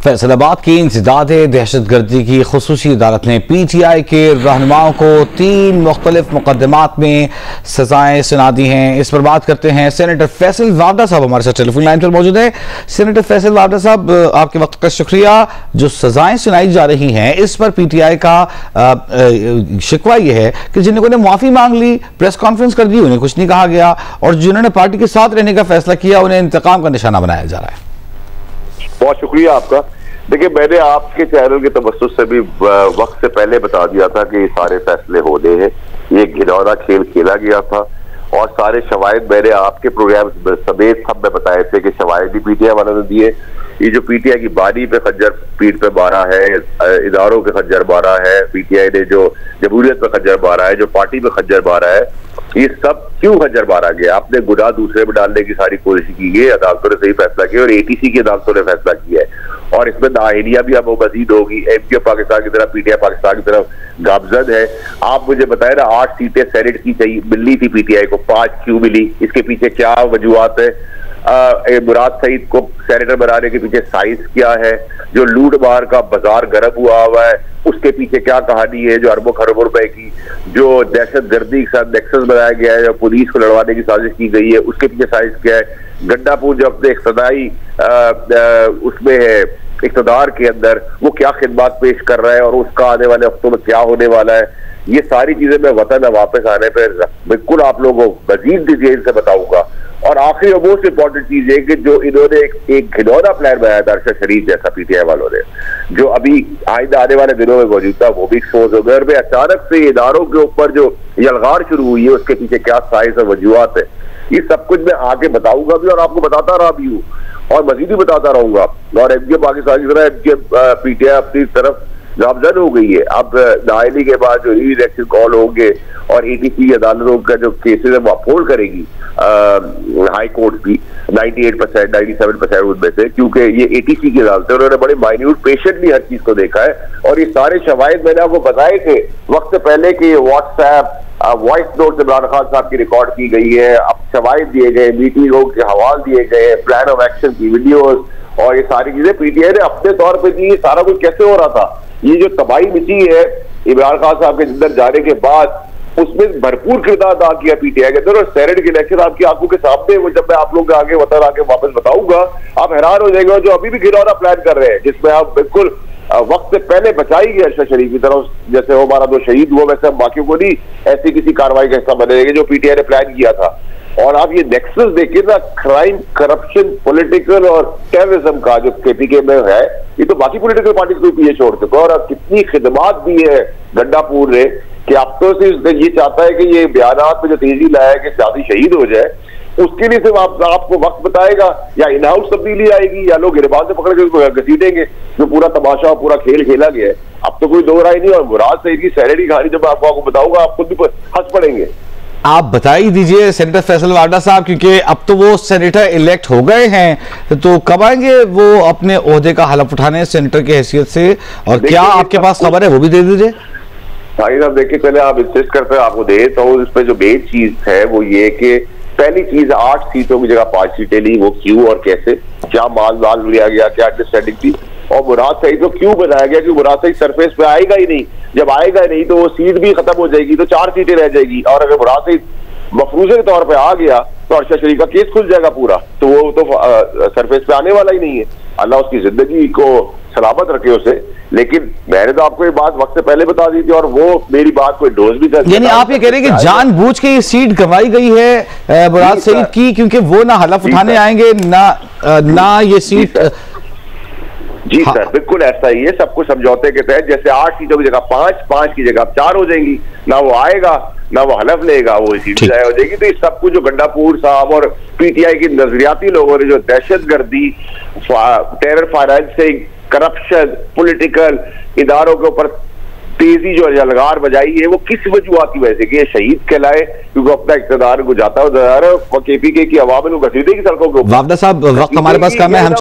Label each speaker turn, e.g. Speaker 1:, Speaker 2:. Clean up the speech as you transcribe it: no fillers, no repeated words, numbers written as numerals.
Speaker 1: फैसलाबाद की इंसदाद दहशतगर्दी की खुसूसी अदालत ने PTI के रहनुमाओं को 3 मुख्तलिफ मुकदमात में सजाएं सुना दी हैं। इस पर बात करते हैं सेनेटर फैसल वावडा साहब हमारे साथ टेलीफोन लाइन पर मौजूद है। सेनेटर फैसल वावडा साहब, आपके वक्त का शुक्रिया। जो सजाएं सुनाई जा रही हैं इस पर PTI का शिकवा यह है कि जिन लोगों ने माफी मांग ली, प्रेस कॉन्फ्रेंस कर दी, उन्हें कुछ नहीं कहा गया, और जिन्होंने पार्टी के साथ रहने का फैसला किया उन्हें इंतकाम का निशाना बनाया जा रहा है।
Speaker 2: बहुत शुक्रिया आपका। देखिए, मैंने आपके चैनल के तवज्जुह से भी वक्त से पहले बता दिया था कि सारे फैसले होने हैं। ये घिनौना खेल खेला गया था और सारे शवाहिद मैंने आपके प्रोग्राम समेत सब में बताए थे कि शवाहिद भी PTI वालों ने दिए। ये जो PTI की बानी पे खंजर पीठ पे मारा है, इदारों पे खंजर मारा है, PTI ने जो जमहूरियत पे खंजर मारा है, जो पार्टी पे खंजर मारा है, ये सब क्यों खंजर मारा गया? आपने गुनाह दूसरे में डालने की सारी कोशिश की है। अदालतों ने सही फैसला किया और ATC की अदालतों ने फैसला किया है और इसमें नाअहलियां भी अब मजीद होगी। MQ पाकिस्तान की तरफ, PTI पाकिस्तान की तरफ गामजद है। आप मुझे बताए ना, 8 सीटें सेनेट की चाहिए मिलनी थी PTI को, 5 क्यों मिली? इसके पीछे क्या वजूहात है? मुराद सईद को सेनेटर बनाने के पीछे साइंस क्या है? जो लूट मार का बाजार गर्म हुआ है उसके पीछे क्या कहानी है? जो अरबों खरबों रुपए की जो दहशतगर्दी के साथ नेक्सस बनाया गया है, जो पुलिस को लड़वाने की साजिश की गई है, उसके पीछे साइंस क्या है? गंडापुर जो अपने इख्तदाई उसमें है, इख्तदार के अंदर, वो क्या खिदमत पेश कर रहा है और उसका आने वाले वक्तों में क्या होने वाला है? ये सारी चीजें मैं वतन वापस आने पर बिल्कुल आप लोगों को मजीद डिटेल से बताऊंगा। और आखिरी और मोस्ट इंपॉर्टेंट चीज है कि जो इन्होंने एक घिनौना प्लान बनाया था अरशद शरीफ जैसा PTI वालों ने, जो अभी आइंदा आने वाले दिनों में मौजूद था, वो भी एक्सपोज हो गया। और अचानक से इदारों के ऊपर जो यलगार शुरू हुई है उसके पीछे क्या साइंस और वजूहात है, ये सब कुछ मैं आगे बताऊंगा भी और आपको बताता रहा भी हूँ और मजीद भी बताता रहूंगा। और MQ पाकिस्तान की तरह MQ PTI अपनी तरफ गामजद हो गई है। अब नाअहली के बाद जो री-इलेक्शन कॉल होंगे और ATC अदालतों का जो केसेस है वो अपहोल्ड करेगी हाई कोर्ट भी 98% 97% उनमें से, क्योंकि ये ATC की अदालत है। उन्होंने बड़े माइन्यूट पेशेंटली हर चीज को देखा है और ये सारे शवाहिद मैंने आपको बताए थे वक्त से पहले कि WhatsApp voice note Imran Khan साहब की रिकॉर्ड की गई है, अब शवाहिद दिए गए, मीटिंगों के हवाले दिए गए, प्लान ऑफ एक्शन की वीडियोस और ये सारी चीजें PTI ने अपने तौर पर दी। सारा कुछ कैसे हो रहा था? ये जो तबाही मची है इमरान खान साहब के अंदर जाने के बाद, उसमें भरपूर किरदार अदा किया PTI के अंदर। और सेनेट के इलेक्शन आपकी आंखों के सामने, वो जब मैं आप लोग आगे वतन आके वापस बताऊंगा आप हैरान हो जाएंगे। जो अभी भी घिनौना प्लान कर रहे हैं जिसमें आप बिल्कुल वक्त से पहले बचाई गई अरशद शरीफ की तरफ, जैसे वो हमारा जो शहीद हुआ वैसे हम बाकियों को नहीं ऐसी किसी कार्रवाई का हिस्सा बनेंगे जो PTI ने प्लान किया था। और आप ये नेक्सस देखिए ना, क्राइम, करप्शन, पॉलिटिकल और टेररिज्म का जो KPK में है, ये तो बाकी पॉलिटिकल पार्टी को पीछे छोड़ चुका है। और अब कितनी खिदमात दी है गंडापुर ने कि अब तो सिर्फ ये चाहता है कि ये बयानात में जो तेजी लाया है कि शादी शहीद हो जाए, उसके लिए सिर्फ आपको वक्त बताएगा या इन हाउस तब्दीली आएगी या लोग गिरबान से पकड़ के उसको घसीटेंगे। जो पूरा तमाशा पूरा खेल खेला गया है, अब तो कोई दो राय नहीं। और मुराद सईद की सैलरी कहानी जब आपको बताऊंगा आप खुद भी हंस पड़ेंगे।
Speaker 1: आप बता ही दीजिए सेनेटर फैसल वावडा साहब, क्योंकि अब तो वो सेनेटर इलेक्ट हो गए हैं, तो कब आएंगे वो अपने ओहदे का हलफ उठाने सेनेटर की हैसियत से, और क्या आपके पास खबर है वो भी दे दीजिए।
Speaker 2: भाई साहब देखिए, पहले आप इंसिस्ट करते हैं आपको दे, तो इस पर जो मेन चीज है वो ये कि पहली चीज 8 सीटों की जगह 5 सीटें ली, वो क्यों और कैसे, क्या माल लिया गया, क्या अंडरस्टैंडिंग थी, और मुराद सईद को क्यों बनाया गया? कि मुराद सईद सरफेस पे आएगा ही नहीं, जब आएगा ही नहीं तो वो सीट भी खत्म हो जाएगी, तो 4 सीटें रह जाएगी। और अगर मुराद सईद मफरूजे के तौर पे आ गया तो अरशद शरीफ का केस खुल जाएगा पूरा, तो वो तो सरफेस पे आने वाला ही नहीं है। अल्लाह उसकी जिंदगी को सलामत रखे उसे। लेकिन मैंने तो आपको ये बात वक्त से पहले बता दी थी और वो मेरी बात कोई डोज भी कर,
Speaker 1: यानी आप ये कह रहे हैं कि जानबूझ के ये सीट गंवाई गई है मुराद सईद की, क्योंकि वो ना हलफ उठाने आएंगे ना ये सीट।
Speaker 2: जी सर, बिल्कुल ऐसा ही है। सब कुछ समझौते के तहत, जैसे 8 सीटों की जगह 5 की जगह 4 हो जाएंगी, ना वो आएगा ना वो हलफ लेगा, वो सीट जाया हो जाएगी। तो ये सब कुछ जो गंडापुर साहब और PTI की नजरियाती लोगों ने जो दहशतगर्दी, टेरर फाइनेंसिंग, करप्शन, पॉलिटिकल इदारों के ऊपर तेजी जो जलगार बजाई है, वो किस वजूहात की वजह से कि ये शहीद कहलाए क्योंकि अपना इख्तिदार को जाता है KPK की अवाम को घसीटेगी सड़कों के ऊपर।
Speaker 1: वावडा साहब, वक्त हमारे पास कम है, हम